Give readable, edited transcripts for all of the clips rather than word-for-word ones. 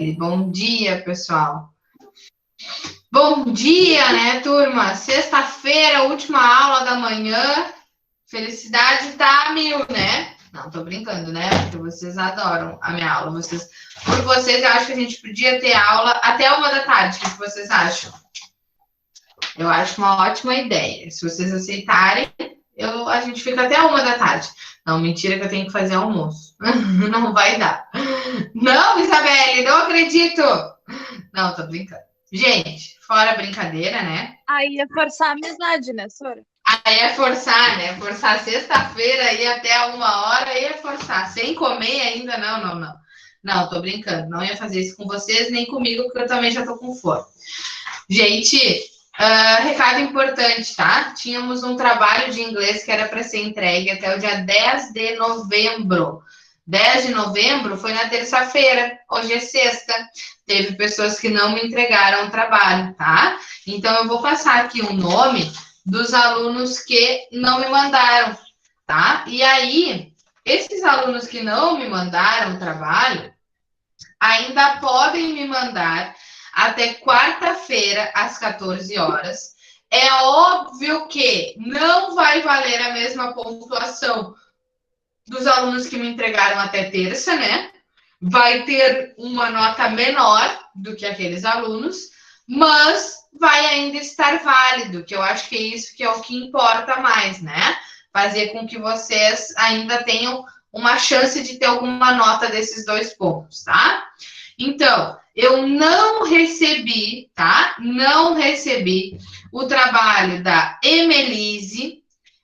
Bom dia, pessoal. Bom dia, né, turma? Sexta-feira, última aula da manhã. Felicidade tá a mil, né? Não, tô brincando, né? Porque vocês adoram a minha aula. Por vocês, eu acho que a gente podia ter aula até 1 da tarde. O que vocês acham? Eu acho uma ótima ideia. Se vocês aceitarem, a gente fica até 1 da tarde. Não, mentira que eu tenho que fazer almoço. Não vai dar. Não, Isabelle, não acredito. Não, tô brincando. Gente, fora brincadeira, né? Aí é forçar a amizade, né, Sora? Aí é forçar, né? Forçar sexta-feira aí até 1 hora, aí é forçar. Sem comer ainda, não. Não, tô brincando. Não ia fazer isso com vocês, nem comigo, porque eu também já tô com fome. Gente, recado importante, tá? Tínhamos um trabalho de inglês que era para ser entregue até o dia 10 de novembro. 10 de novembro foi na terça-feira, hoje é sexta. Teve pessoas que não me entregaram o trabalho, tá? Então eu vou passar aqui o nome dos alunos que não me mandaram, tá? E aí, esses alunos que não me mandaram o trabalho ainda podem me mandar até quarta-feira, às 14 horas. É óbvio que não vai valer a mesma pontuação dos alunos que me entregaram até terça, né? Vai ter uma nota menor do que aqueles alunos, mas vai ainda estar válido, que eu acho que é isso que é o que importa mais, né? Fazer com que vocês ainda tenham uma chance de ter alguma nota desses 2 pontos, tá? Então, eu não recebi, tá? Não recebi o trabalho da Emelise,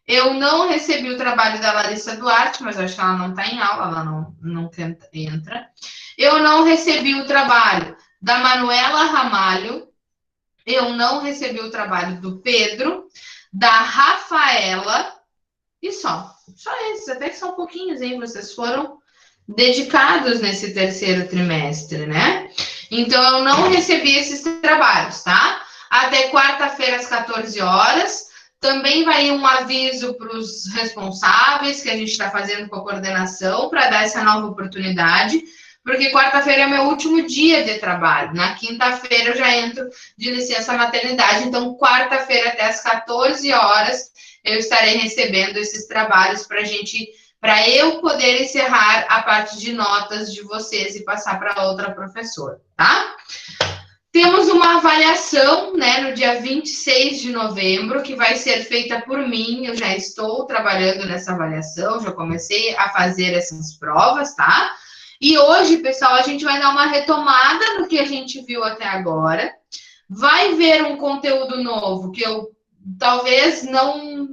eu não recebi o trabalho da Larissa Duarte, mas acho que ela não está em aula, ela não entra. Eu não recebi o trabalho da Manuela Ramalho, eu não recebi o trabalho do Pedro, da Rafaela, e só. Só esses, até que são pouquinhos, hein? Vocês foram dedicados nesse terceiro trimestre, né? Então, eu não recebi esses trabalhos, tá? Até quarta-feira, às 14 horas. Também vai um aviso para os responsáveis que a gente está fazendo com a coordenação para dar essa nova oportunidade, porque quarta-feira é meu último dia de trabalho. Na quinta-feira eu já entro de licença maternidade, então quarta-feira até às 14 horas eu estarei recebendo esses trabalhos para eu poder encerrar a parte de notas de vocês e passar para outra professora, tá? Temos uma avaliação, né, no dia 26 de novembro, que vai ser feita por mim. Eu já estou trabalhando nessa avaliação, já comecei a fazer essas provas, tá? E hoje, pessoal, a gente vai dar uma retomada no que a gente viu até agora. Vai ver um conteúdo novo que eu talvez não,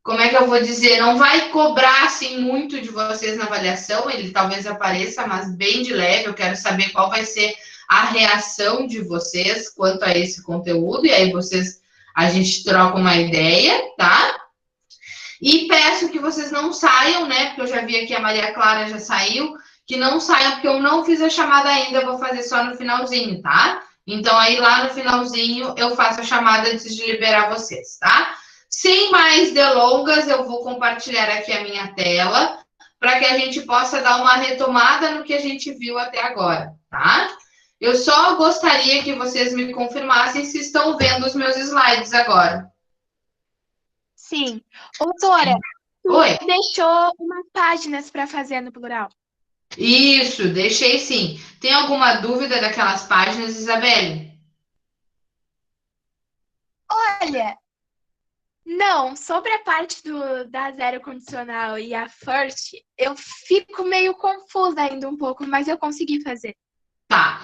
como é que eu vou dizer, não vai cobrar assim muito de vocês na avaliação, ele talvez apareça, mas bem de leve. Eu quero saber qual vai ser a reação de vocês quanto a esse conteúdo, e aí a gente troca uma ideia, tá? E peço que vocês não saiam, né? Porque eu já vi aqui a Maria Clara já saiu, que não saiam, porque eu não fiz a chamada ainda, eu vou fazer só no finalzinho, tá? Então, aí lá no finalzinho eu faço a chamada antes de liberar vocês, tá? Sem mais delongas, eu vou compartilhar aqui a minha tela para que a gente possa dar uma retomada no que a gente viu até agora, tá? Eu só gostaria que vocês me confirmassem se estão vendo os meus slides agora. Sim. Doutora, Oi. deixou umas páginas para fazer no plural. Isso, deixei sim. Tem alguma dúvida daquelas páginas, Isabelle? Olha, não, sobre a parte da zero condicional e a first, eu fico meio confusa ainda um pouco, mas eu consegui fazer. Tá.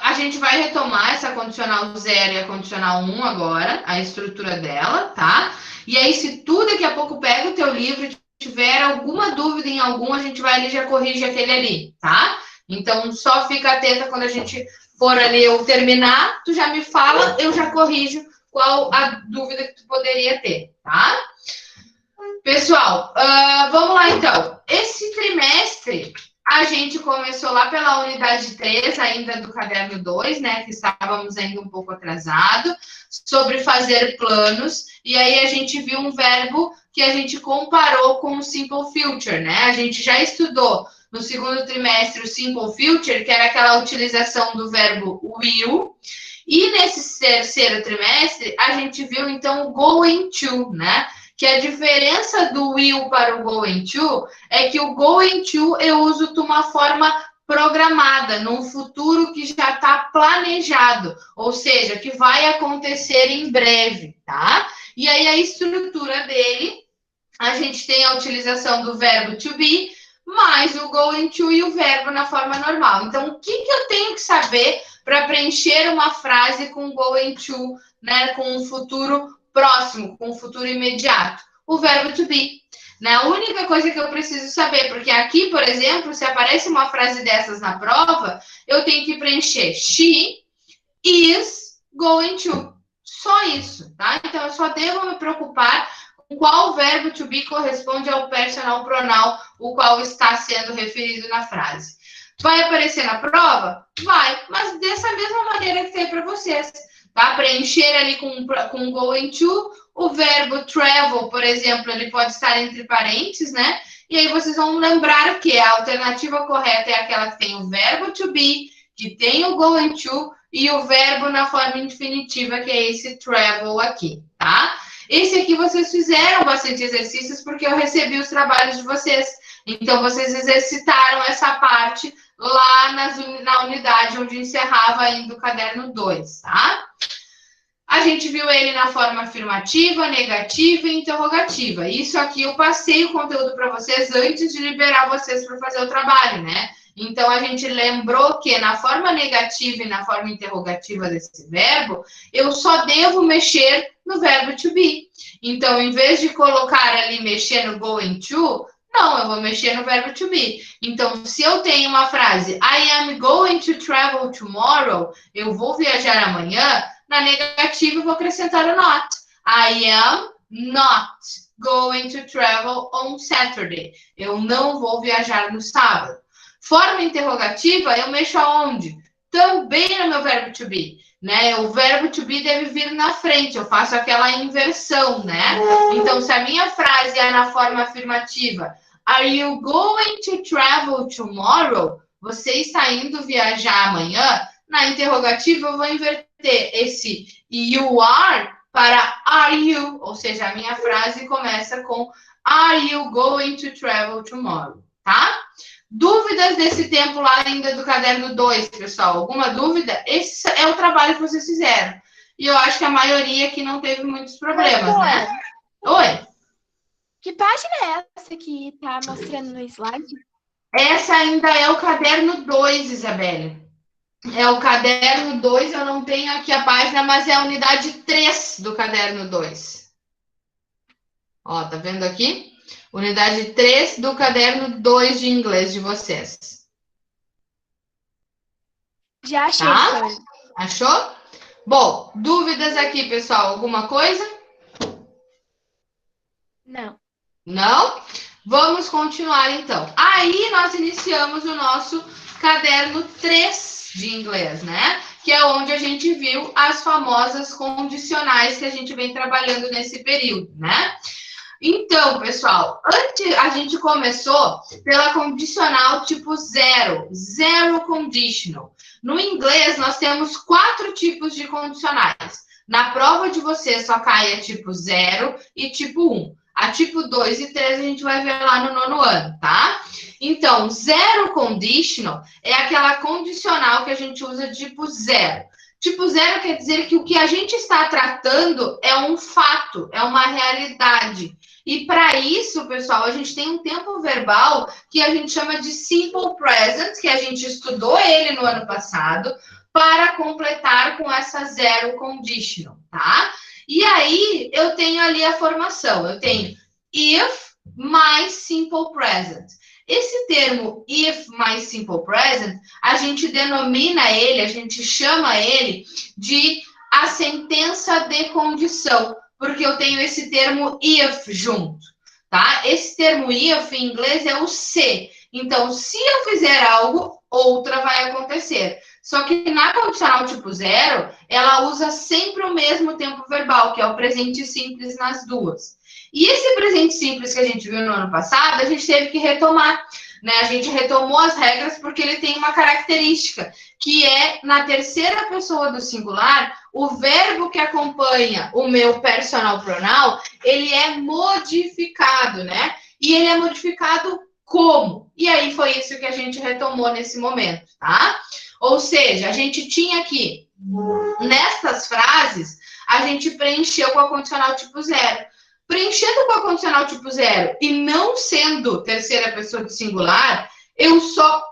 A gente vai retomar essa condicional 0 e a condicional 1 agora, a estrutura dela, tá? E aí, se tu daqui a pouco pega o teu livro e tiver alguma dúvida em algum, a gente vai ali e já corrige aquele ali, tá? Então, só fica atenta quando a gente for ali eu terminar, tu já me fala, eu já corrijo qual a dúvida que tu poderia ter, tá? Pessoal, vamos lá então. Esse trimestre a gente começou lá pela unidade 3, ainda do caderno 2, né? Que estávamos ainda um pouco atrasado, sobre fazer planos. E aí a gente viu um verbo que a gente comparou com o simple future, né? A gente já estudou no segundo trimestre, o Simple Future, que era aquela utilização do verbo will. E nesse terceiro trimestre, a gente viu, então, o going to, né? Que a diferença do will para o going to é que o going to eu uso de uma forma programada, num futuro que já está planejado, ou seja, que vai acontecer em breve, tá? E aí a estrutura dele, a gente tem a utilização do verbo to be, mais o going to e o verbo na forma normal. Então, o que eu tenho que saber para preencher uma frase com going to, né, com um futuro próximo, com um futuro imediato? O verbo to be. Né? A única coisa que eu preciso saber, porque aqui, por exemplo, se aparece uma frase dessas na prova, eu tenho que preencher she is going to. Só isso, tá? Então, eu só devo me preocupar com qual verbo to be corresponde ao personal pronoun, o qual está sendo referido na frase. Vai aparecer na prova? Vai, mas dessa mesma maneira que tem para vocês, tá? Preencher ali com going to, o verbo travel, por exemplo, ele pode estar entre parênteses, né? E aí vocês vão lembrar que a alternativa correta é aquela que tem o verbo to be, que tem o going to, e o verbo na forma infinitiva, que é esse travel aqui, tá? Esse aqui vocês fizeram bastante exercícios, porque eu recebi os trabalhos de vocês. Então, vocês exercitaram essa parte lá na unidade onde encerrava ainda o caderno 2, tá? A gente viu ele na forma afirmativa, negativa e interrogativa. Isso aqui eu passei o conteúdo para vocês antes de liberar vocês para fazer o trabalho, né? Então, a gente lembrou que na forma negativa e na forma interrogativa desse verbo, eu só devo mexer no verbo to be. Então, em vez de colocar ali, mexer no going to, não, eu vou mexer no verbo to be. Então, se eu tenho uma frase, I am going to travel tomorrow, eu vou viajar amanhã, na negativa eu vou acrescentar o not. I am not going to travel on Saturday. Eu não vou viajar no sábado. Forma interrogativa, eu mexo aonde? Também no meu verbo to be, né? O verbo to be deve vir na frente, eu faço aquela inversão, né? Então, se a minha frase é na forma afirmativa, are you going to travel tomorrow? Você está indo viajar amanhã? Na interrogativa, eu vou inverter esse you are para are you, ou seja, a minha frase começa com are you going to travel tomorrow, tá? Dúvidas desse tempo lá ainda do caderno 2, pessoal? Alguma dúvida? Esse é o trabalho que vocês fizeram. E eu acho que a maioria aqui não teve muitos problemas, né? Oi? Que página é essa que tá mostrando no slide? Essa ainda é o caderno 2, Isabelle. É o caderno 2, eu não tenho aqui a página, mas é a unidade 3 do caderno 2. Ó, tá vendo aqui? Unidade 3 do caderno 2 de inglês de vocês. Já achei. Tá? Achou? Bom, dúvidas aqui, pessoal? Alguma coisa? Não. Não? Vamos continuar, então. Aí, nós iniciamos o nosso caderno 3 de inglês, né? Que é onde a gente viu as famosas condicionais que a gente vem trabalhando nesse período, né? Então, pessoal, antes a gente começou pela condicional tipo zero, zero conditional. No inglês, nós temos 4 tipos de condicionais. Na prova de vocês só cai a tipo 0 e tipo 1. A tipo 2 e 3 a gente vai ver lá no 9º ano, tá? Então, zero conditional é aquela condicional que a gente usa tipo 0. Tipo 0 quer dizer que o que a gente está tratando é um fato, é uma realidade. E para isso, pessoal, a gente tem um tempo verbal que a gente chama de simple present, que a gente estudou ele no ano passado, para completar com essa zero conditional, tá? E aí, eu tenho ali a formação. Eu tenho if mais simple present. Esse termo if mais simple present, a gente denomina ele, a gente chama ele de a sentença de condição, porque eu tenho esse termo if junto, tá? Esse termo if em inglês é o se. Então, se eu fizer algo, outra vai acontecer. Só que na condicional tipo 0, ela usa sempre o mesmo tempo verbal, que é o presente simples nas duas. E esse presente simples que a gente viu no ano passado, a gente teve que retomar. né? A gente retomou as regras porque ele tem uma característica, que é, na terceira pessoa do singular, o verbo que acompanha o meu personal pronoun, ele é modificado, né? E ele é modificado como? E aí foi isso que a gente retomou nesse momento, tá? Ou seja, a gente tinha aqui, nestas frases, a gente preencheu com a condicional tipo zero. Preenchendo com a condicional tipo zero e não sendo terceira pessoa do singular, eu só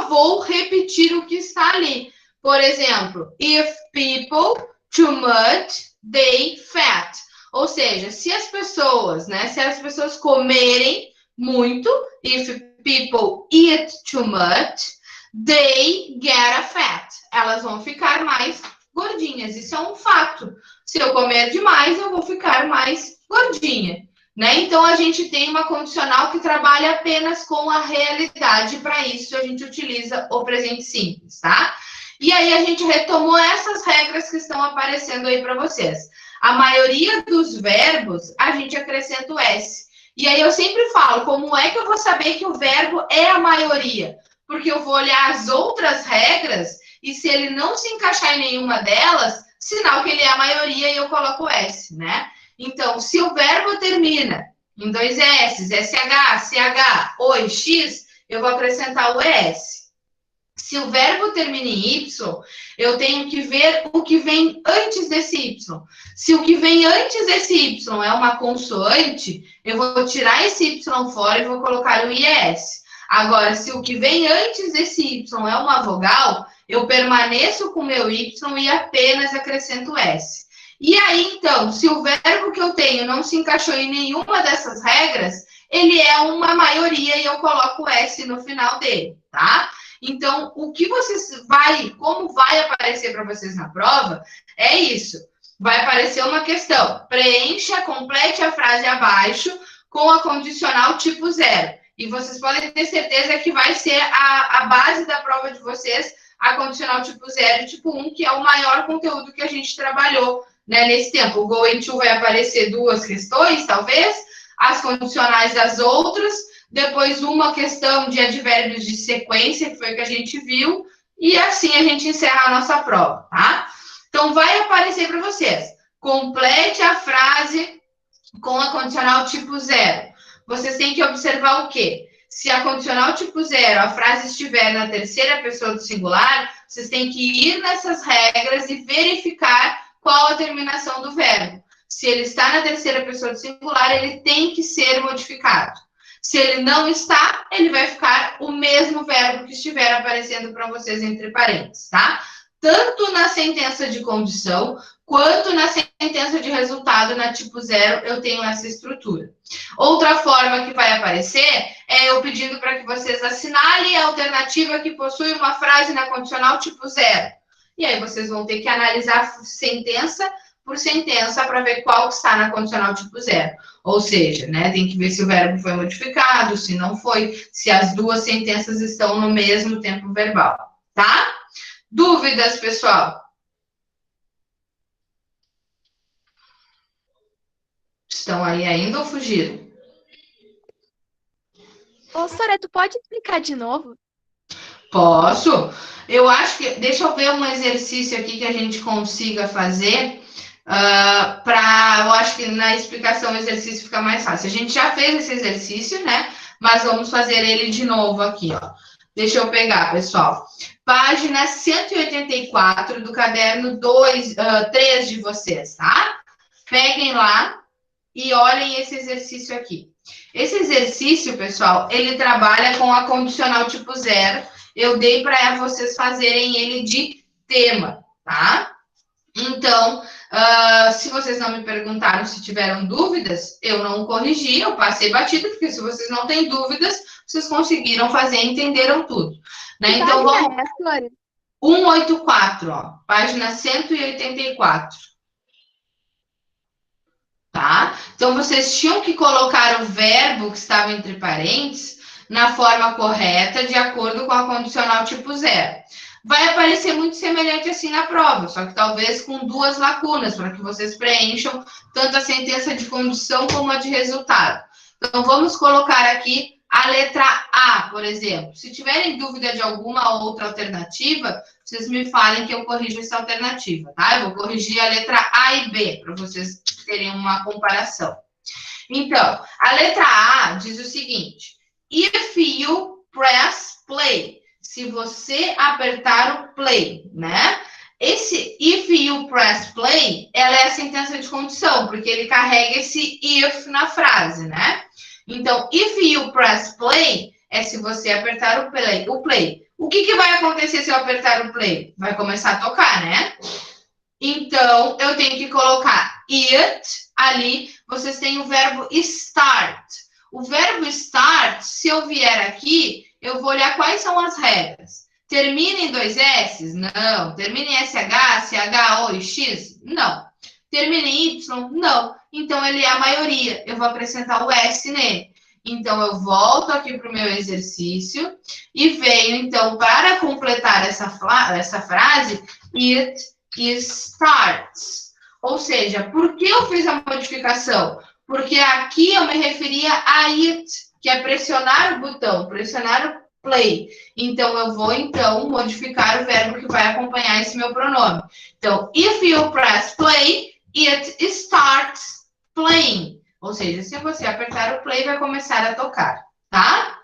vou repetir o que está ali. Por exemplo, if people too much, they fat. Ou seja, se as pessoas, né, se as pessoas comerem muito, if people eat too much, they get a fat. Elas vão ficar mais gordinhas. Isso é um fato. Se eu comer demais, eu vou ficar mais gordinha, né? Então a gente tem uma condicional que trabalha apenas com a realidade. Para isso a gente utiliza o presente simples, tá? E aí a gente retomou essas regras que estão aparecendo aí para vocês. A maioria dos verbos a gente acrescenta o S. E aí eu sempre falo, como é que eu vou saber que o verbo é a maioria? Porque eu vou olhar as outras regras e se ele não se encaixar em nenhuma delas, sinal que ele é a maioria e eu coloco o S, né? Então, se o verbo termina em dois S, SH, CH ou em X, eu vou acrescentar o ES. Se o verbo termina em Y, eu tenho que ver o que vem antes desse Y. Se o que vem antes desse Y é uma consoante, eu vou tirar esse Y fora e vou colocar o IS. Agora, se o que vem antes desse Y é uma vogal, eu permaneço com o meu Y e apenas acrescento o S. E aí, então, se o verbo que eu tenho não se encaixou em nenhuma dessas regras, ele é uma maioria e eu coloco o S no final dele, tá? Então, o que como vai aparecer para vocês na prova, é isso. Vai aparecer uma questão. Preencha, complete a frase abaixo com a condicional tipo zero. E vocês podem ter certeza que vai ser a base da prova de vocês, a condicional tipo zero e tipo 1, que é o maior conteúdo que a gente trabalhou, né, nesse tempo. O going to vai aparecer 2 questões, talvez, as condicionais das outras, depois uma questão de advérbios de sequência, que foi o que a gente viu, e assim a gente encerra a nossa prova, tá? Então, vai aparecer para vocês. Complete a frase com a condicional tipo zero. Vocês têm que observar o quê? Se a condicional tipo zero, a frase estiver na terceira pessoa do singular, vocês têm que ir nessas regras e verificar qual a terminação do verbo. Se ele está na terceira pessoa do singular, ele tem que ser modificado. Se ele não está, ele vai ficar o mesmo verbo que estiver aparecendo para vocês entre parênteses, tá? Tanto na sentença de condição, quanto na sentença de resultado na tipo zero, eu tenho essa estrutura. Outra forma que vai aparecer é eu pedindo para que vocês assinalem a alternativa que possui uma frase na condicional tipo zero. E aí vocês vão ter que analisar sentença por sentença para ver qual está na condicional tipo zero. Ou seja, né, tem que ver se o verbo foi modificado, se não foi, se as duas sentenças estão no mesmo tempo verbal, tá? Dúvidas, pessoal? Estão aí ainda ou fugiram? Ô, Sora, tu pode explicar de novo? Posso? Eu acho que. Deixa eu ver um exercício aqui que a gente consiga fazer. Eu acho que na explicação o exercício fica mais fácil. A gente já fez esse exercício, né? Mas vamos fazer ele de novo aqui, ó. Deixa eu pegar, pessoal. Página 184 do caderno 3 de vocês, tá? Peguem lá e olhem esse exercício aqui. Esse exercício, pessoal, ele trabalha com a condicional tipo zero. Eu dei para vocês fazerem ele de tema, tá? Então, se vocês não me perguntaram se tiveram dúvidas, eu não corrigi, eu passei batido, porque se vocês não têm dúvidas, vocês conseguiram fazer, entenderam tudo. Né? Então, vamos... 184, ó, página 184. Tá? Então, vocês tinham que colocar o verbo que estava entre parênteses na forma correta, de acordo com a condicional tipo zero. Vai aparecer muito semelhante assim na prova, só que talvez com 2 lacunas, para que vocês preencham tanto a sentença de condição como a de resultado. Então, vamos colocar aqui a letra A, por exemplo. Se tiverem dúvida de alguma outra alternativa, vocês me falem que eu corrijo essa alternativa, tá? Eu vou corrigir a letra A e B, para vocês terem uma comparação. Então, a letra A diz o seguinte: if you press play. Se você apertar o play, né? Esse if you press play, ela é a sentença de condição, porque ele carrega esse if na frase, né? Então, if you press play é se você apertar o play. O que vai acontecer se eu apertar o play? Vai começar a tocar, né? Então, eu tenho que colocar it ali. Vocês têm o verbo start. O verbo start, se eu vier aqui, eu vou olhar quais são as regras. Termina em 2 S? Não. Termina em SH, CH, O e X? Não. Termina em Y? Não. Então, ele é a maioria. Eu vou acrescentar o S nele. Então, eu volto aqui para o meu exercício e venho, então, para completar essa frase, it starts. Ou seja, por que eu fiz a modificação? Porque aqui eu me referia a it, que é pressionar o botão, pressionar o play. Então, eu vou, então, modificar o verbo que vai acompanhar esse meu pronome. Então, if you press play, it starts playing. Ou seja, se você apertar o play, vai começar a tocar, tá?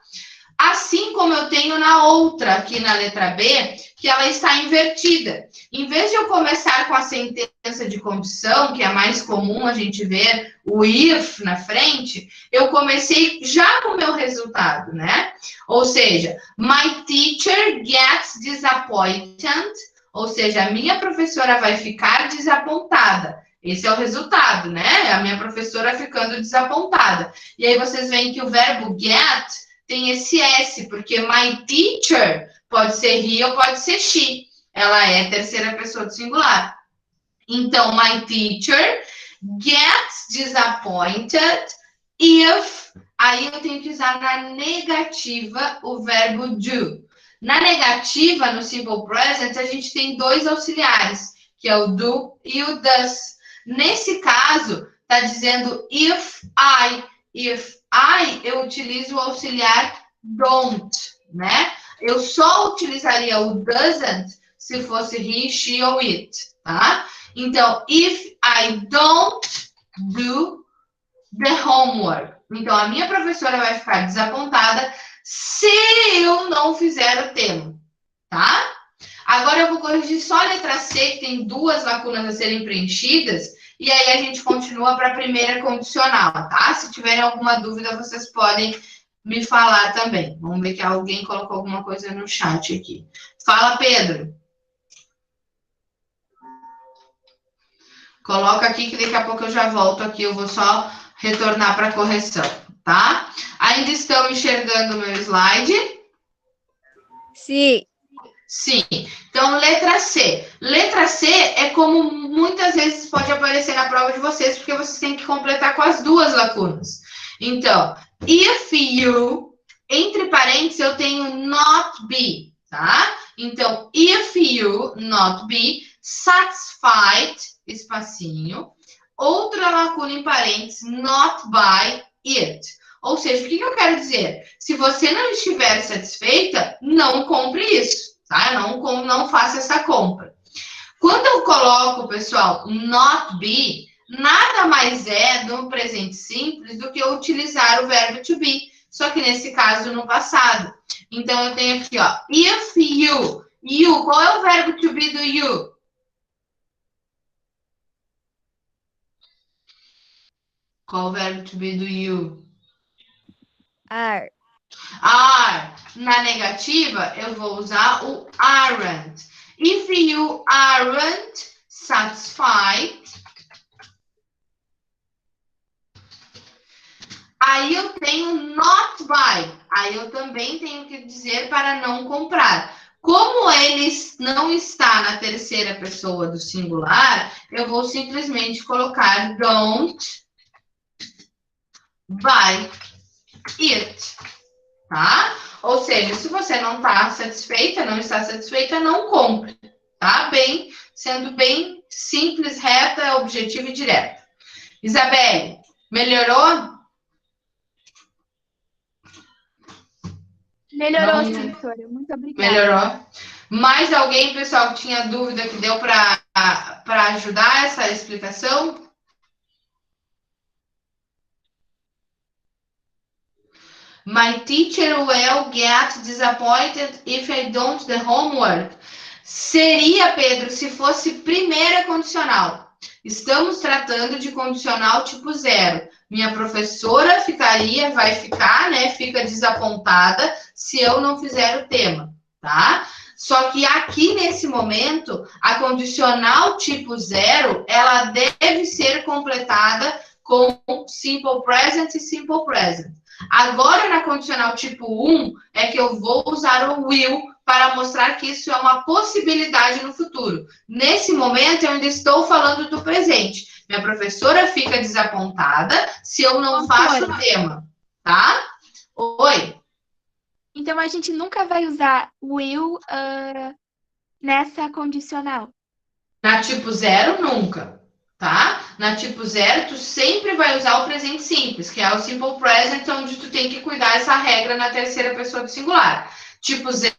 Assim como eu tenho na outra, aqui na letra B, que ela está invertida. Em vez de eu começar com a sentença de condição, que é mais comum a gente ver o if na frente, eu comecei já com o meu resultado, né? Ou seja, my teacher gets disappointed, ou seja, a minha professora vai ficar desapontada. Esse é o resultado, né? A minha professora ficando desapontada. E aí vocês veem que o verbo get tem esse S, porque my teacher pode ser he ou pode ser she. Ela é terceira pessoa do singular. Então, my teacher gets disappointed if... Aí eu tenho que usar na negativa o verbo do. Na negativa, no simple present, a gente tem 2 auxiliares, que é o do e o does. Nesse caso, está dizendo if I. If I, eu utilizo o auxiliar don't, né? Eu só utilizaria o doesn't se fosse he, she ou it, tá? Então, if I don't do the homework. Então, a minha professora vai ficar desapontada se eu não fizer o tema, tá? Agora eu vou corrigir só a letra C, que tem 2 lacunas a serem preenchidas, e aí a gente continua para a primeira condicional, tá? Se tiverem alguma dúvida, vocês podem me falar também. Vamos ver que alguém colocou alguma coisa no chat aqui. Fala, Pedro. Coloca aqui que daqui a pouco eu já volto aqui, eu vou só retornar para a correção, tá? Ainda estão enxergando o meu slide? Sim. Sim. Então, letra C. Letra C é como muitas vezes pode aparecer na prova de vocês, porque vocês têm que completar com as 2 lacunas. Então, if you, entre parênteses, eu tenho not be, tá? Então, if you not be satisfied, espacinho, outra lacuna em parênteses, not by it. Ou seja, o que eu quero dizer? Se você não estiver satisfeita, não compre isso. Tá? Não faça essa compra. Quando eu coloco, pessoal, not be, nada mais é no presente simples do que eu utilizar o verbo to be, só que nesse caso no passado. Então eu tenho aqui, ó, if you, you, qual é o verbo to be do you? Qual o verbo to be do you? Are. Are. Na negativa, eu vou usar o aren't. If you aren't satisfied, aí eu tenho not by. Aí eu também tenho que dizer para não comprar. Como ele não está na terceira pessoa do singular, eu vou simplesmente colocar don't buy it. Tá? Ou seja, se você não está satisfeita, não compre. Tá? Sendo bem simples, reta, objetiva e direta. Isabelle, melhorou? Melhorou, Não, sim, Sônia. Muito obrigada. melhorou? Mais alguém, pessoal, que tinha dúvida que deu para ajudar essa explicação? My teacher will get disappointed if I don't the homework. Seria, Pedro, se fosse primeira condicional. Estamos tratando de condicional tipo 0. Minha professora vai ficar, né? Fica desapontada se eu não fizer o tema, tá? Só que aqui nesse momento, a condicional tipo 0, ela deve ser completada com simple present e simple present. Agora, na condicional tipo 1, é que eu vou usar o will para mostrar que isso é uma possibilidade no futuro. Nesse momento, eu ainda estou falando do presente. Minha professora fica desapontada se eu não faço o tema, tá? Oi? Então, a gente nunca vai usar will nessa condicional. Na tipo 0, nunca, tá? Na tipo 0, tu sempre vai usar o presente simples, que é o simple present, onde tu tem que cuidar essa regra na terceira pessoa do singular. Tipo 0,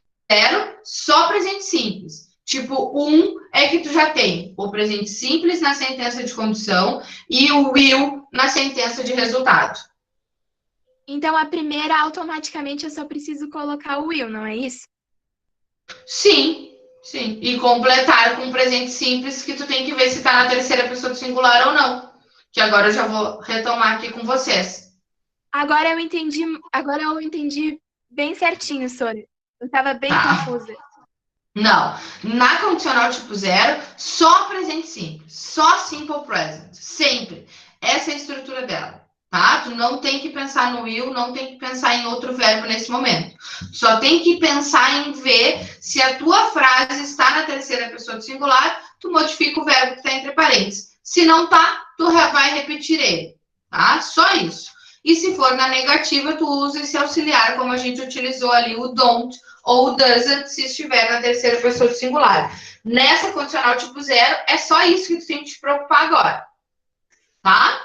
só presente simples. Tipo 1 é que tu já tem o presente simples na sentença de condição e o will na sentença de resultado. Então, a primeira, automaticamente, eu só preciso colocar o will, não é isso? Sim, sim. E completar com um presente simples que tu tem que ver se tá na terceira pessoa do singular ou não. Que agora eu já vou retomar aqui com vocês. Agora eu entendi bem certinho, Sônia. Eu estava bem confusa. Não. Na condicional tipo 0, só presente simples. Só simple present. Sempre. Essa é a estrutura dela. Tá? Tu não tem que pensar no will, não tem que pensar em outro verbo nesse momento. Só tem que pensar em ver se a tua frase está na terceira pessoa do singular, tu modifica o verbo que está entre parênteses. Se não tá, tu vai repetir ele. Tá? Só isso. E se for na negativa, tu usa esse auxiliar, como a gente utilizou ali, o don't ou o doesn't, se estiver na terceira pessoa do singular. Nessa condicional tipo 0, é só isso que tu tem que te preocupar agora. Tá?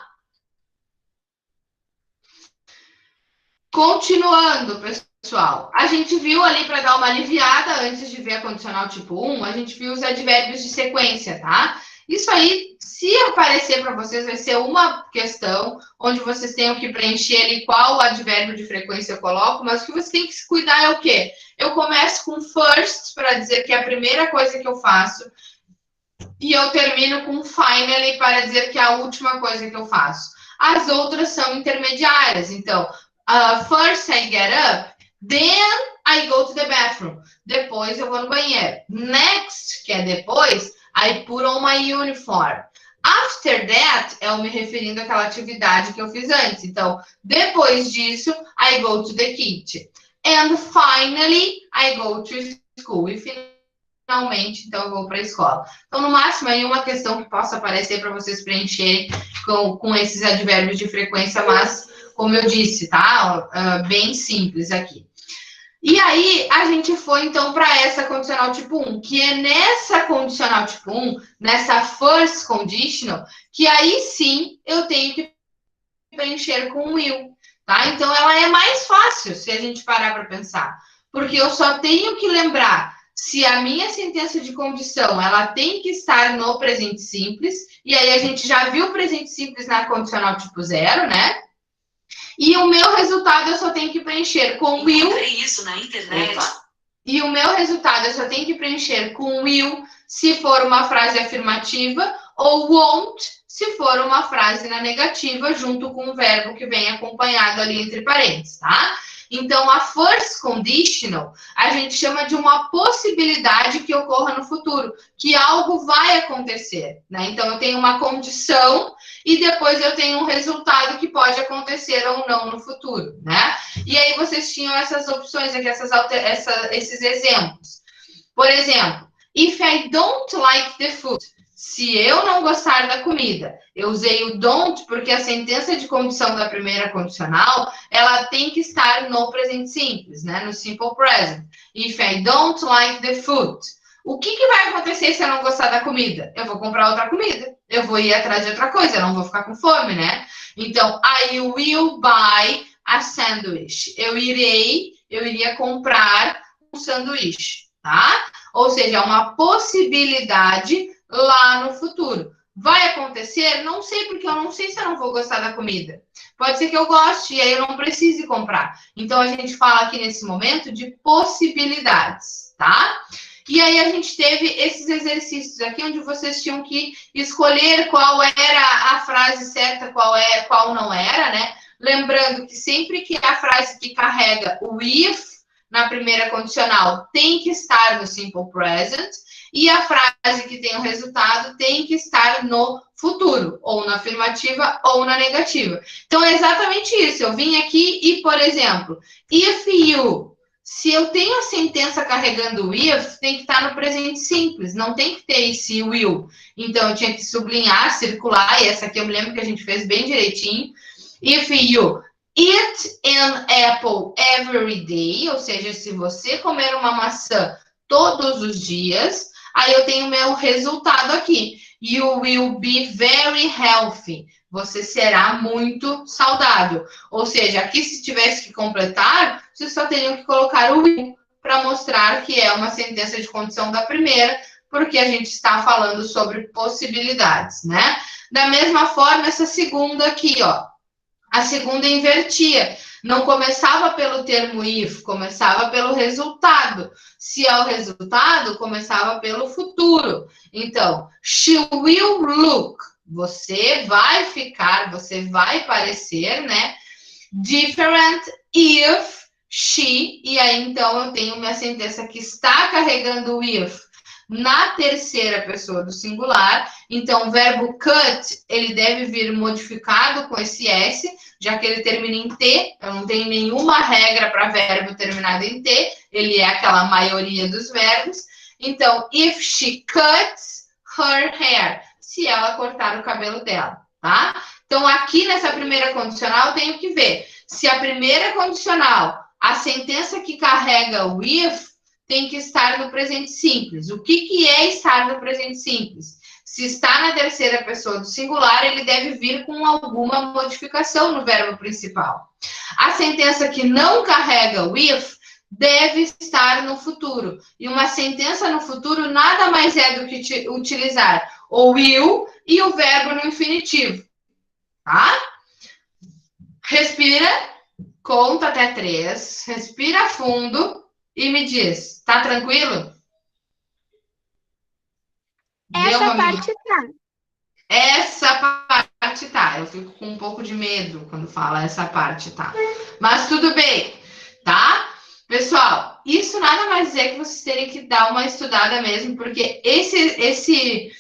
Continuando, pessoal. A gente viu ali, para dar uma aliviada, antes de ver a condicional tipo 1, a gente viu os advérbios de sequência, tá? Isso aí, se aparecer para vocês, vai ser uma questão onde vocês tenham que preencher ali qual advérbio de frequência eu coloco, mas o que você tem que se cuidar é o quê? Eu começo com first, para dizer que é a primeira coisa que eu faço, e eu termino com finally, para dizer que é a última coisa que eu faço. As outras são intermediárias, então, first I get up, then I go to the bathroom. Depois eu vou no banheiro. Next, que é depois, I put on my uniform. After that, é eu me referindo àquela atividade que eu fiz antes. Então, depois disso, I go to the kitchen. And finally, I go to school. E finalmente, então, eu vou para a escola. Então, no máximo, aí uma questão que possa aparecer para vocês preencherem com esses advérbios de frequência, mas, como eu disse, tá? Bem simples aqui. E aí, a gente foi, então, para essa condicional tipo 1, que é nessa condicional tipo 1, nessa first conditional, que aí sim eu tenho que preencher com will, tá? Então, ela é mais fácil, se a gente parar para pensar. Porque eu só tenho que lembrar se a minha sentença de condição, ela tem que estar no presente simples, e aí a gente já viu o presente simples na condicional tipo 0, né? E o meu resultado eu só tenho que preencher com will. Encontrei isso na internet. E o meu resultado eu só tenho que preencher com will se for uma frase afirmativa ou won't se for uma frase na negativa junto com o verbo que vem acompanhado ali entre parênteses, tá? Então, a first conditional, a gente chama de uma possibilidade que ocorra no futuro, que algo vai acontecer, né? Então, eu tenho uma condição e depois eu tenho um resultado que pode acontecer ou não no futuro, né? E aí, vocês tinham essas opções aqui, esses exemplos. Por exemplo, if I don't like the food, se eu não gostar da comida, eu usei o don't porque a sentença de condição da primeira condicional, ela tem que estar no presente simples, né? No simple present. If I don't like the food. O que vai acontecer se eu não gostar da comida? Eu vou comprar outra comida. Eu vou ir atrás de outra coisa, eu não vou ficar com fome, né? Então, I will buy a sandwich. Eu iria comprar um sanduíche, tá? Ou seja, é uma possibilidade lá no futuro. Vai acontecer? Não sei, porque eu não sei se eu não vou gostar da comida. Pode ser que eu goste e aí eu não precise comprar. Então, a gente fala aqui nesse momento de possibilidades, tá? E aí, a gente teve esses exercícios aqui, onde vocês tinham que escolher qual era a frase certa, qual não era, né? Lembrando que sempre que a frase que carrega o if na primeira condicional tem que estar no simple present, e a frase que tem o resultado tem que estar no futuro, ou na afirmativa ou na negativa. Então, é exatamente isso. Eu vim aqui e, por exemplo, if you, se eu tenho a sentença carregando o if, tem que estar no presente simples, não tem que ter esse will. Então, eu tinha que sublinhar, circular, e essa aqui eu me lembro que a gente fez bem direitinho. If you eat an apple every day, ou seja, se você comer uma maçã todos os dias, aí eu tenho meu resultado aqui. You will be very healthy. Você será muito saudável. Ou seja, aqui se tivesse que completar, vocês só teriam que colocar o will para mostrar que é uma sentença de condição da primeira, porque a gente está falando sobre possibilidades, né? Da mesma forma, essa segunda aqui, ó. A segunda invertia. Não começava pelo termo if, começava pelo resultado. Se é o resultado, começava pelo futuro. Então, she will look. Você vai ficar, você vai parecer, né? Different if she. E aí, então, eu tenho minha sentença que está carregando o if na terceira pessoa do singular. Então, o verbo cut, ele deve vir modificado com esse S, já que ele termina em T. Eu não tenho nenhuma regra para verbo terminado em T. Ele é aquela maioria dos verbos. Então, if she cuts her hair. Se ela cortar o cabelo dela, tá? Então, aqui nessa primeira condicional, eu tenho que ver se a primeira condicional, a sentença que carrega o if, tem que estar no presente simples. O que é estar no presente simples? Se está na terceira pessoa do singular, ele deve vir com alguma modificação no verbo principal. A sentença que não carrega o if deve estar no futuro. E uma sentença no futuro nada mais é do que utilizar o will e o verbo no infinitivo. Tá? Respira, conta até 3, respira fundo e me diz, tá tranquilo? Essa parte tá. Essa parte tá. Eu fico com um pouco de medo quando fala essa parte tá. Mas tudo bem, tá? Pessoal, isso nada mais é que vocês terem que dar uma estudada mesmo, porque esse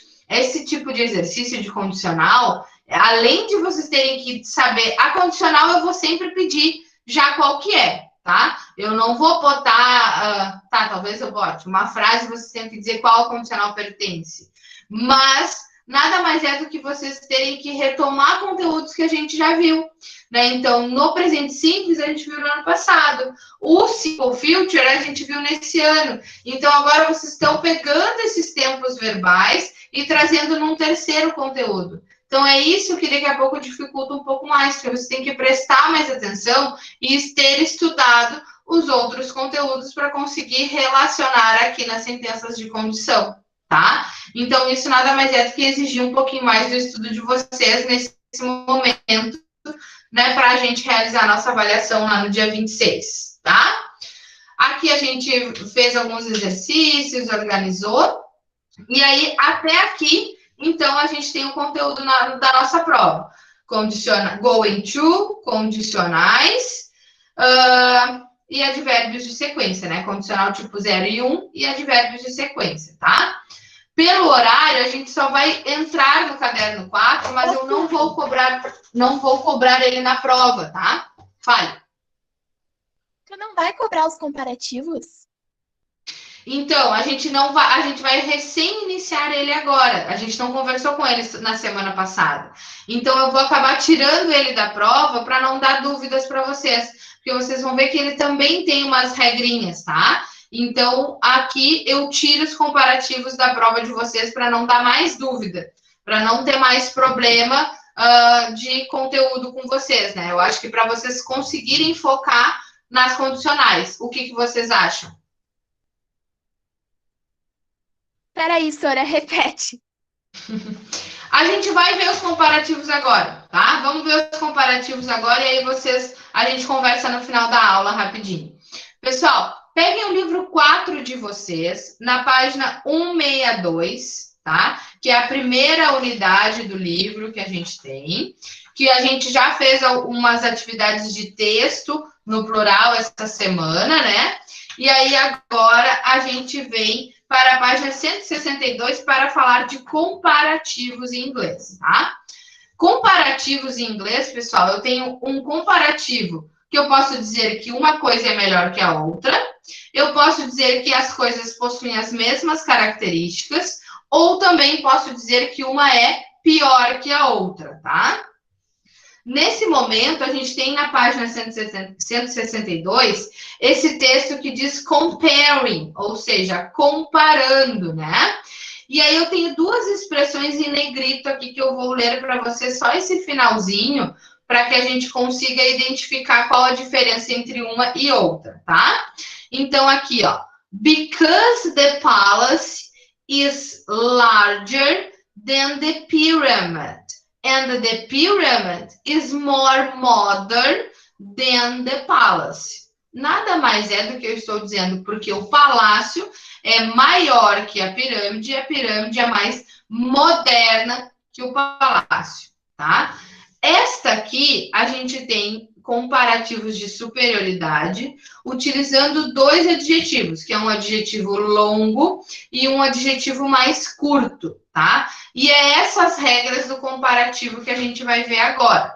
tipo de exercício de condicional, além de vocês terem que saber, a condicional eu vou sempre pedir já qual que é, tá? Eu não vou botar, talvez eu bote uma frase, vocês têm que dizer qual condicional pertence. Mas nada mais é do que vocês terem que retomar conteúdos que a gente já viu, né? Então, no presente simples, a gente viu no ano passado. O simple future, a gente viu nesse ano. Então, agora vocês estão pegando esses tempos verbais e trazendo num terceiro conteúdo. Então, é isso que daqui a pouco dificulta um pouco mais, porque você tem que prestar mais atenção e ter estudado os outros conteúdos para conseguir relacionar aqui nas sentenças de condição, tá? Então, isso nada mais é do que exigir um pouquinho mais do estudo de vocês nesse momento, né, para a gente realizar a nossa avaliação lá no dia 26, tá? Aqui a gente fez alguns exercícios, organizou, e aí, até aqui, então, a gente tem o conteúdo da nossa prova. Going to, condicionais, e advérbios de sequência, né? Condicional tipo 0 e 1 e advérbios de sequência, tá? Pelo horário, a gente só vai entrar no caderno 4, mas eu não vou cobrar ele na prova, tá? Fale. Tu não vai cobrar os comparativos? Então, a gente vai recém-iniciar ele agora. A gente não conversou com ele na semana passada. Então, eu vou acabar tirando ele da prova para não dar dúvidas para vocês. Porque vocês vão ver que ele também tem umas regrinhas, tá? Então, aqui eu tiro os comparativos da prova de vocês para não dar mais dúvida, para não ter mais problema de conteúdo com vocês, né? Eu acho que para vocês conseguirem focar nas condicionais. O que vocês acham? Peraí, Sora, repete. A gente vai ver os comparativos agora, tá? Vamos ver os comparativos agora e aí a gente conversa no final da aula rapidinho. Pessoal, peguem o livro 4 de vocês, na página 162, tá? Que é a primeira unidade do livro que a gente tem, que a gente já fez algumas atividades de texto no plural essa semana, né? E aí agora a gente vem para a página 162 para falar de comparativos em inglês, tá? Comparativos em inglês, pessoal, eu tenho um comparativo que eu posso dizer que uma coisa é melhor que a outra, eu posso dizer que as coisas possuem as mesmas características, ou também posso dizer que uma é pior que a outra, tá? Nesse momento, a gente tem na página 162 esse texto que diz comparing, ou seja, comparando, né? E aí eu tenho duas expressões em negrito aqui que eu vou ler para você só esse finalzinho, para que a gente consiga identificar qual a diferença entre uma e outra, tá? Então aqui, ó, because the palace is larger than the pyramid. And the pyramid is more modern than the palace. Nada mais é do que eu estou dizendo, porque o palácio é maior que a pirâmide e a pirâmide é mais moderna que o palácio, tá? Esta aqui, a gente tem comparativos de superioridade, utilizando dois adjetivos, que é um adjetivo longo e um adjetivo mais curto, tá? E é essas regras do comparativo que a gente vai ver agora.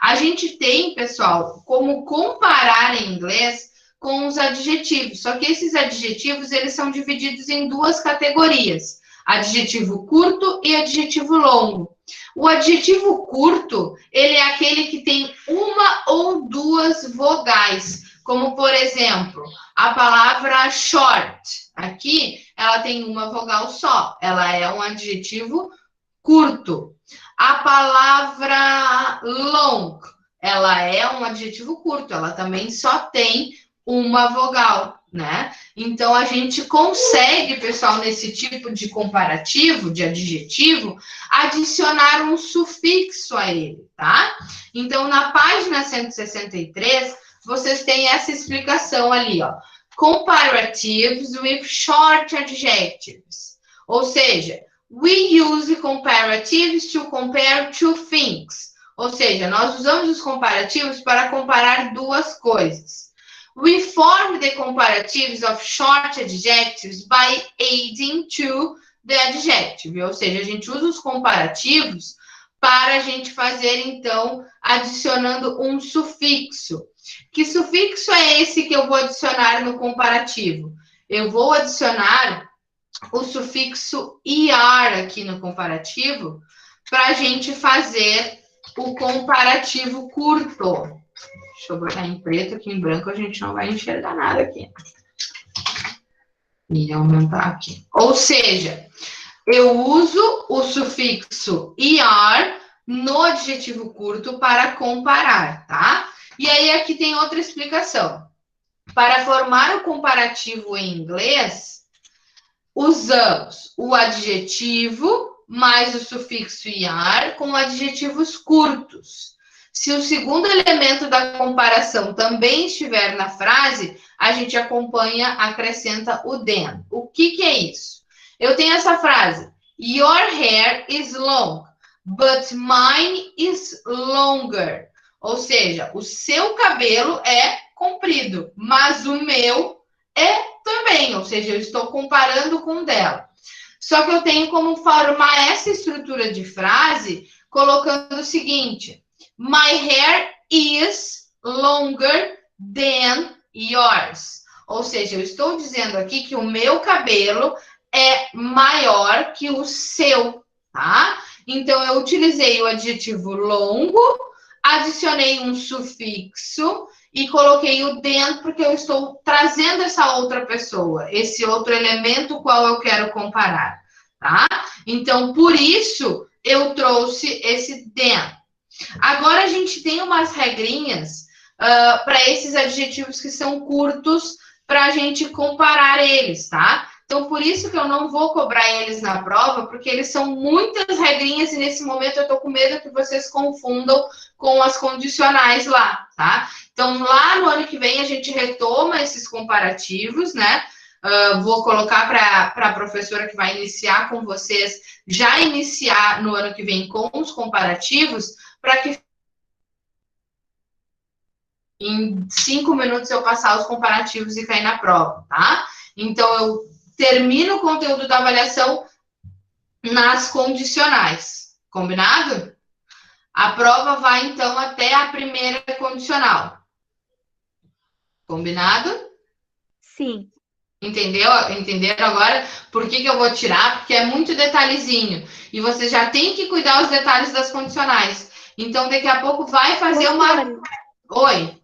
A gente tem, pessoal, como comparar em inglês com os adjetivos, só que esses adjetivos, eles são divididos em duas categorias, adjetivo curto e adjetivo longo. O adjetivo curto, ele é aquele que tem uma ou duas vogais, como, por exemplo, a palavra short. Aqui, ela tem uma vogal só, ela é um adjetivo curto. A palavra long, ela é um adjetivo curto, ela também só tem uma vogal, né? Então, a gente consegue, pessoal, nesse tipo de comparativo, de adjetivo, adicionar um sufixo a ele, tá? Então, na página 163, vocês têm essa explicação ali, ó. Comparatives with short adjectives. Ou seja, we use comparatives to compare two things. Ou seja, nós usamos os comparativos para comparar duas coisas. We form the comparatives of short adjectives by adding to the adjective. Ou seja, a gente usa os comparativos para a gente fazer, então, adicionando um sufixo. Que sufixo é esse que eu vou adicionar no comparativo? Eu vou adicionar o sufixo IR aqui no comparativo para a gente fazer o comparativo curto. Deixa eu botar em preto, aqui em branco a gente não vai enxergar nada aqui. E aumentar aqui. Ou seja, eu uso o sufixo IR no adjetivo curto para comparar, tá? E aí aqui tem outra explicação. Para formar o comparativo em inglês, usamos o adjetivo mais o sufixo IR com adjetivos curtos. Se o segundo elemento da comparação também estiver na frase, a gente acrescenta o than. O que é isso? Eu tenho essa frase. Your hair is long, but mine is longer. Ou seja, o seu cabelo é comprido, mas o meu é também. Ou seja, eu estou comparando com o dela. Só que eu tenho como formar essa estrutura de frase colocando o seguinte: my hair is longer than yours. Ou seja, eu estou dizendo aqui que o meu cabelo é maior que o seu, tá? Então, eu utilizei o adjetivo longo, adicionei um sufixo e coloquei o than porque eu estou trazendo essa outra pessoa, esse outro elemento qual eu quero comparar, tá? Então, por isso, eu trouxe esse than. Agora a gente tem umas regrinhas para esses adjetivos que são curtos para a gente comparar eles, tá? Então, por isso que eu não vou cobrar eles na prova, porque eles são muitas regrinhas e nesse momento eu tô com medo que vocês confundam com as condicionais lá, tá? Então, lá no ano que vem a gente retoma esses comparativos, né? Vou colocar para a professora que vai iniciar com vocês, já iniciar no ano que vem com os comparativos, para que em 5 minutos eu passar os comparativos e cair na prova, tá? Então, eu termino o conteúdo da avaliação nas condicionais, combinado? A prova vai, então, até a primeira condicional. Combinado? Sim. Entendeu? Entenderam agora por que eu vou tirar? Porque é muito detalhezinho. E você já tem que cuidar os detalhes das condicionais. Então, daqui a pouco vai fazer uma... Oi?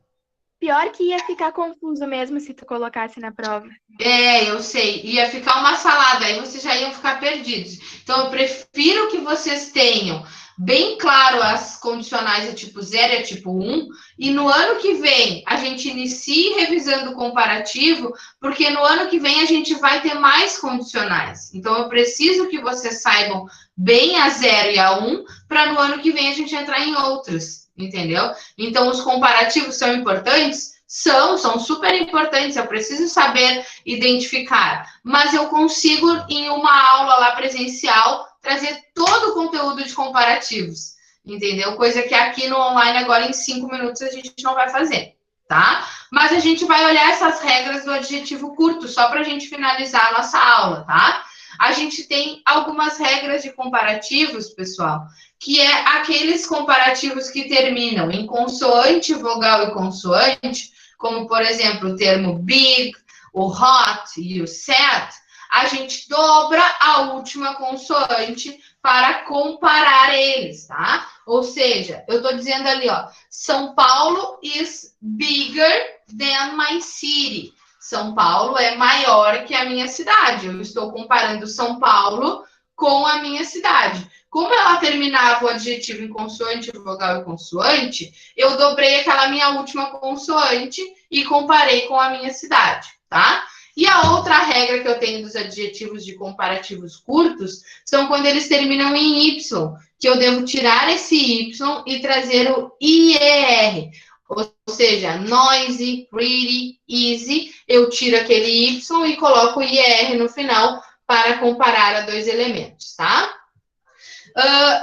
Pior que ia ficar confuso mesmo se tu colocasse na prova. Eu sei. Ia ficar uma salada, aí vocês já iam ficar perdidos. Então, eu prefiro que vocês tenham bem claro as condicionais é tipo 0 e é tipo 1, e no ano que vem a gente inicie revisando o comparativo, porque no ano que vem a gente vai ter mais condicionais. Então, eu preciso que vocês saibam bem a 0 e a 1, para no ano que vem a gente entrar em outros, entendeu? Então, os comparativos são importantes? São super importantes, eu preciso saber identificar, mas eu consigo, em uma aula lá presencial, trazer todo o conteúdo de comparativos, entendeu? Coisa que aqui no online, agora em 5 minutos, a gente não vai fazer, tá? Mas a gente vai olhar essas regras do adjetivo curto, só para a gente finalizar a nossa aula, tá? A gente tem algumas regras de comparativos, pessoal, que é aqueles comparativos que terminam em consoante, vogal e consoante, como, por exemplo, o termo big, o hot e o set, a gente dobra a última consoante para comparar eles, tá? Ou seja, eu tô dizendo ali, ó, São Paulo is bigger than my city. São Paulo é maior que a minha cidade. Eu estou comparando São Paulo com a minha cidade. Como ela terminava o adjetivo em consoante, vogal e consoante, eu dobrei aquela minha última consoante e comparei com a minha cidade, tá? E a outra regra que eu tenho dos adjetivos de comparativos curtos são quando eles terminam em Y, que eu devo tirar esse Y e trazer o IER. Ou seja, noisy, pretty, easy, eu tiro aquele Y e coloco o IER no final para comparar a dois elementos, tá?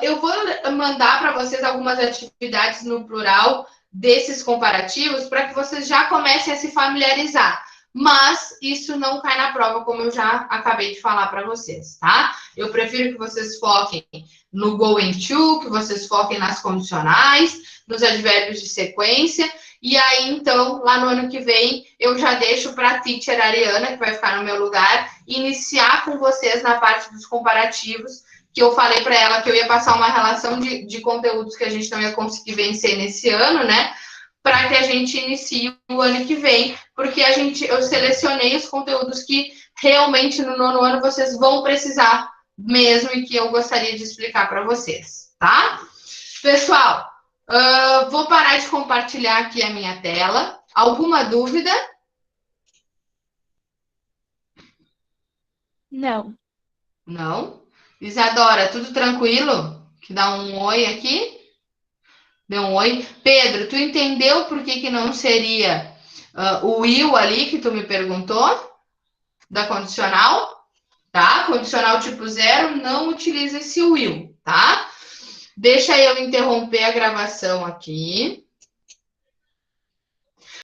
Eu vou mandar para vocês algumas atividades no plural desses comparativos para que vocês já comecem a se familiarizar. Mas isso não cai na prova, como eu já acabei de falar para vocês, tá? Eu prefiro que vocês foquem no going to, que vocês foquem nas condicionais, nos advérbios de sequência. E aí, então, lá no ano que vem, eu já deixo para a teacher Ariana, que vai ficar no meu lugar, iniciar com vocês na parte dos comparativos, que eu falei para ela que eu ia passar uma relação de conteúdos que a gente não ia conseguir vencer nesse ano, né? Para que a gente inicie o ano que vem, porque eu selecionei os conteúdos que realmente no nono ano vocês vão precisar mesmo e que eu gostaria de explicar para vocês, tá? Pessoal, vou parar de compartilhar aqui a minha tela. Alguma dúvida? Não. Não? Isadora, tudo tranquilo? Que dá um oi aqui? Deu um oi. Pedro, tu entendeu por que não seria o will ali que tu me perguntou? Da condicional? Tá? Condicional tipo 0 não utiliza esse will, tá? Deixa eu interromper a gravação aqui.